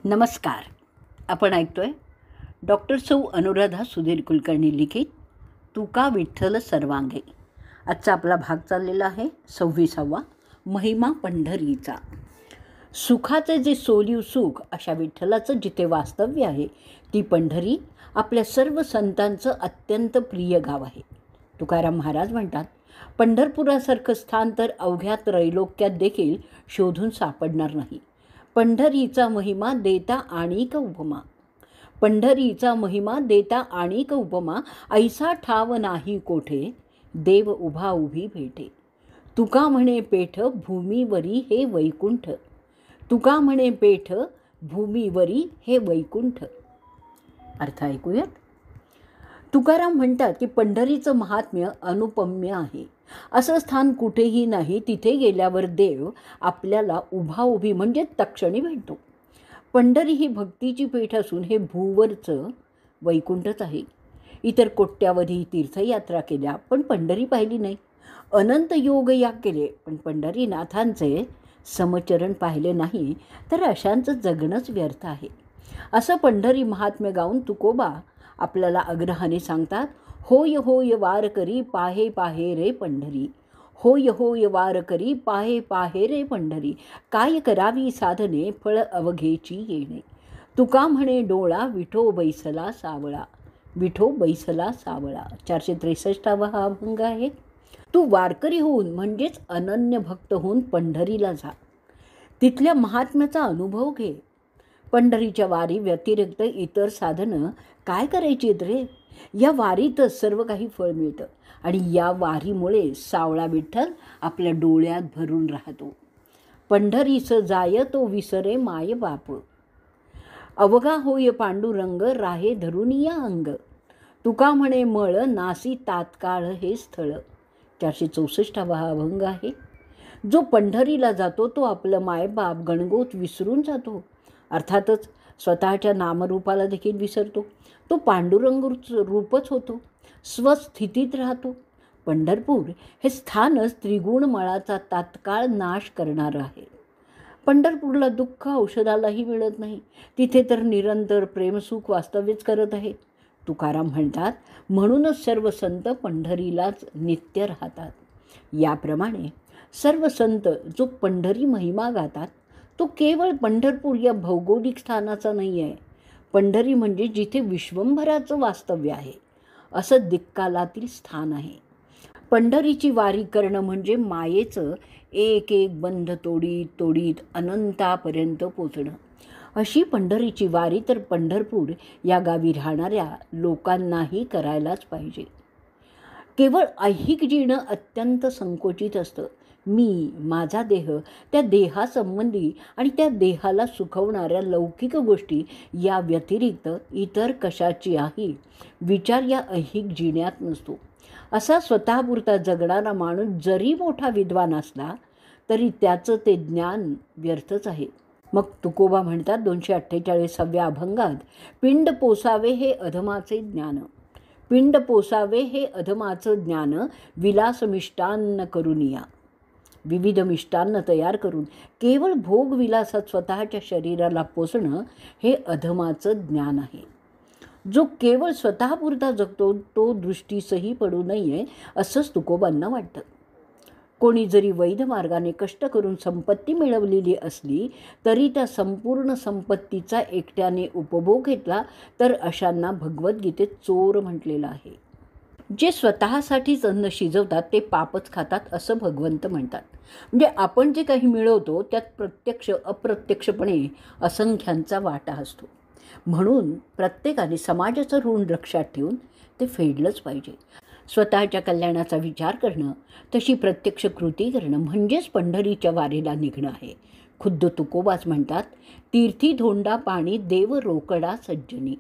नमस्कार. आपण ऐकतोय डॉक्टर सौ अनुराधा सुधीर कुलकर्णी लिखित तुका विठ्ठल सर्वांगे. आजचा आपला भाग चाललेला आहे 26वा महिमा पंढरीचा. सुखाचे जे सोलीव सुख अशा विठ्ठलाचं जिथे वास्तव्य आहे ती पंढरी आपल्या सर्व संतांचं अत्यंत प्रिय गाव आहे. तुकाराम महाराज म्हणतात, पंढरपुरासारखं स्थान तर अवघ्या त्रैलोक्यात देखील शोधून सापडणार नाही. पंढरीचा महिमा देता आणिक उपमा. पंढरीचा महिमा देता आणिक उपमा. ऐसा ठाव नाही कोठे, देव उभा उभी भेटे. तुका म्हणे पेठ भूमीवरी हे वैकुंठ. तुका म्हणे पेठ भूमीवरी हे वैकुंठ. अर्थ ऐकूयात. तुकाराम म्हणतात की पंढरीचं महात्म्य अनुपम्य आहे. असं स्थान कुठेही नाही. तिथे गेल्यावर देव आपल्याला उभा उभी म्हणजे तक्षणी भेटतो. पंढरी ही भक्तीची पेठ असून हे भूवरचं वैकुंठच आहे. इतर कोट्यावधी तीर्थयात्रा केल्या पण पंढरी पाहिली नाही. अनंत योग याग केले पण पंढरीनाथांचे समचरण पाहिले नाही तर अशांचं जगणंच व्यर्थ आहे. असं पंढरी महात्म्य गाऊन तुकोबा आपल्याला आग्रहाने सांगतात, होय होय वार करी पाहे पाहे रे पंढरी. होय होय वार करी पाहे पाहे रे पंढरी. काय करावी साधने फळ अवघेची येणे. तुका म्हणे डोळा विठो बैसला सावळा. विठो बैसला सावळा. 463वा हा अभंग आहे. तू वारकरी होऊन म्हणजेच अनन्य भक्त होऊन पंढरीला जा. तिथल्या महात्म्याचा अनुभव घे. पंढरीच्या वारी व्यतिरिक्त इतर साधनं काय करायची रे. या वारीतच सर्व काही फळ मिळतं आणि या वारीमुळे सावळा विठ्ठल आपल्या डोळ्यात भरून राहतो. पंढरीस जाय तो विसरे माय बाप. अवघा होय पांडुरंग राहे धरुनिया अंग. तुका म्हणे मळ नासी तात्काळ हे स्थळ. 464वा हा अभंग आहे. जो पंढरीला जातो तो आपलं मायबाप गणगोत विसरून जातो. अर्थातच स्वतःच्या नामरूपाला देखील विसरतो. तो पांडुरंग रूपच होतो. स्वस्थितीत राहतो. पंढरपूर हे स्थानच त्रिगुण मळाचा तात्काळ नाश करणारं आहे. पंढरपूरला दुःख औषधालाही मिळत नाही. तिथे तर निरंतर प्रेमसुख वास्तव्यच करत आहे. तुकाराम म्हणतात, म्हणूनच सर्व संत पंढरीलाच नित्य राहतात. याप्रमाणे सर्व संत जो पंढरी महिमा गातात तो केवळ पंढरपूर या भौगोलिक स्थानाचा नाही आहे. पंढरी म्हणजे जिथे विश्वंभराचं वास्तव्य आहे असं दिक्कालातील स्थान आहे. पंढरीची वारी करणं म्हणजे मायेचं एक एक बंध तोडीत तोडीत अनंतापर्यंत पोचणं. अशी पंढरीची वारी तर पंढरपूर या गावी राहणाऱ्या लोकांनाही करायलाच पाहिजे. केवळ ऐहिक जीणं अत्यंत संकोचित असतं. मी, माझा देह, त्या देहासंबंधी आणि त्या देहाला सुखवणाऱ्या लौकिक गोष्टी या व्यतिरिक्त इतर कशाचीही विचार या ऐहिक जीण्यात नसतो. असा स्वतःपुरता जगणारा माणूस जरी मोठा विद्वान असला तरी त्याचं ते ज्ञान व्यर्थच आहे. मग तुकोबा म्हणतात 248व्या अभंगात, पिंड पोसावे हे अधमाचे ज्ञान. पिंड पोसावे हे अधमाचं ज्ञान. विलास मिष्टान्न करुनिया. विविध मिष्टान्न तयार करून केवळ भोगविलासात स्वतःच्या शरीराला पोसणं हे अधमाचं ज्ञान आहे. जो केवळ स्वतःपुरता जगतो तो दृष्टीसही पडू नये असंच तुकोबांना वाटतं. कोणी जरी वैध मार्गाने कष्ट करून संपत्ती मिळवलेली असली तरी त्या संपूर्ण संपत्तीचा एकट्याने उपभोग घेतला तर अशांना भगवद्गीतेत चोर म्हटलेलं आहे. जे स्वतःसाठीच अन्न शिजवतात ते पापच खातात असं भगवंत म्हणतात. म्हणजे आपण जे काही मिळवतो त्यात प्रत्यक्ष अप्रत्यक्षपणे असंख्यांचा वाटा असतो. म्हणून प्रत्येकाने समाजाचं ऋण लक्षात ठेवून ते फेडलंच पाहिजे. स्वतःच्या कल्याणाचा विचार करणं, तशी प्रत्यक्ष कृती करणं म्हणजेच पंढरीच्या वारीला निघणं आहे. खुद्द तुकोबाच म्हणतात, तीर्थी धोंडा पाणी देव रोकडा सज्जनी.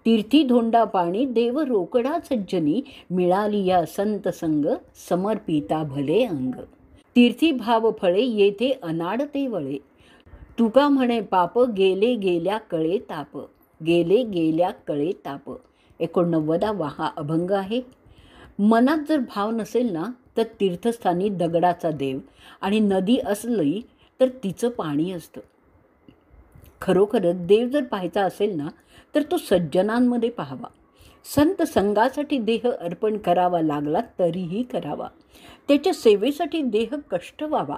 तीर्थी धोंडा पाणी देव रोकडा सज्जनी. मिळाली या संत संग समर्पिता भले अंग. तीर्थी भाव फळे येथे अनाडते वळे. तुका म्हणे पाप गेले गेल्या कळे ताप. गेले गेल्या कळे ताप. 89वा हा अभंग आहे. मनात जर भाव नसेल ना तर तीर्थस्थानी दगडाचा देव आणि नदी असली तर तिचं पाणी असतं. खरोखरच देव जर पाहायचा असेल ना, तर तो सज्जनांमध्ये पाहावा. संत संघासाठी देह अर्पण करावा लागला तरीही करावा. त्याच्या सेवेसाठी देह कष्ट व्हावा.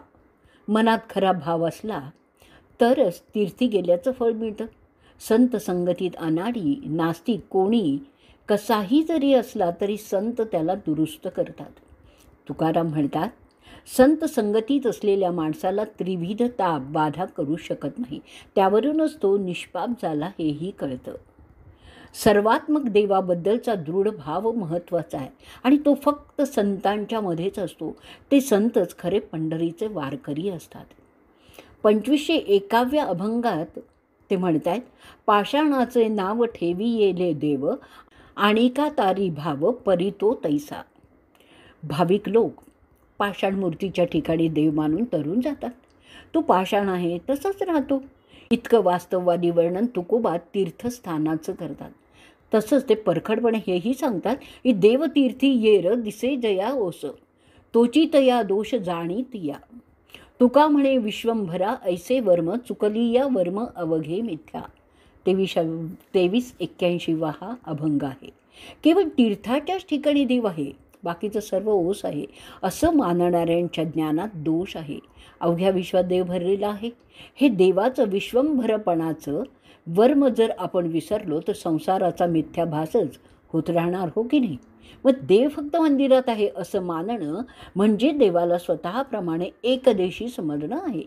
मनात खरा भाव असला तरच तीर्थी गेल्याचं फळ मिळतं. संत संगतीत अनाडी नास्तिक कोणी कसाही जरी असला तरी संत त्याला दुरुस्त करतात. तुकाराम म्हणतात, संत संगतीत असलेल्या माणसाला त्रिविध ताप बाधा करू शकत नाही. त्यावरूनच तो निष्पाप झाला हेही कळतं. सर्वात्मक देवाबद्दलचा दृढ भाव महत्त्वाचा आहे आणि तो फक्त संतांच्या मध्येच असतो. ते संतच खरे पंढरीचे वारकरी असतात. 2501व्या अभंगात ते म्हणतात, पाषाणाचे नाव ठेवी येले देव, आणिका तारी भाव परितो तैसा. भाविक लोक पाषाण मूर्तीच्या ठिकाणी देव मानून तरून जातात. तो पाषाण आहे तसंच राहतो. इतकं वास्तववादी वर्णन तुकोबा तीर्थस्थानाचं करतात. तसंच ते परखडपणे हेही सांगतात की देवतीर्थी येर दिसे जया ओस, तोची तया दोष जाणीत या. तुका म्हणे विश्वंभरा ऐसे वर्म, चुकली या वर्म अवघे मिथ्या. 2381 हा अभंग आहे. केवळ तीर्थाच्याच ठिकाणी देव आहे, बाकीचं सर्व ओस आहे असं मानणाऱ्यांच्या ज्ञानात दोष आहे. अवघ्या विश्वात देव भरलेला आहे. हे देवाचं विश्वंभरपणाचं वर्म जर आपण विसरलो तर संसाराचा मिथ्याभासच होत राहणार, हो की नाही? मग देव फक्त मंदिरात आहे असं मानणं म्हणजे देवाला स्वतःप्रमाणे एकदेशी समजणं आहे.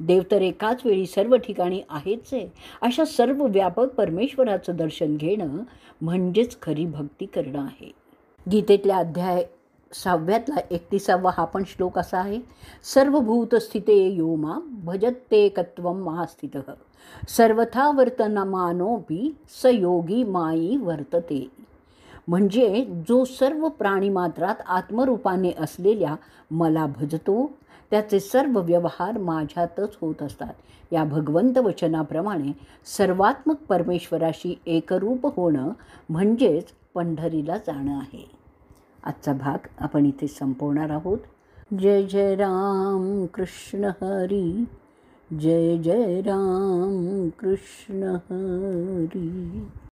देव तर एकाच वेळी सर्व ठिकाणी आहेच आहे. अशा सर्व व्यापक परमेश्वराचं दर्शन घेणं म्हणजेच खरी भक्ती करणं आहे. गीतेतल्या अध्याय 6व्यातला 31वा हा पण श्लोक असा आहे, सर्वभूतस्थिते यो मां भजत्येकत्वं महास्थितः, सर्वथा वर्तमानोऽपि स योगी मायी वर्तते. म्हणजे जो सर्व प्राणीमात्रात आत्मरूपाने असलेल्या मला भजतो त्याचे सर्व व्यवहार माझ्यातच होत असतात. या भगवंत वचनाप्रमाणे सर्वात्मक परमेश्वराशी एकरूप होणं म्हणजेच पंढरीला जाणं आहे. आजचा भाग आपण इथे संपवणार आहोत. जय जय राम कृष्ण हरी, जय जय राम कृष्ण हरी.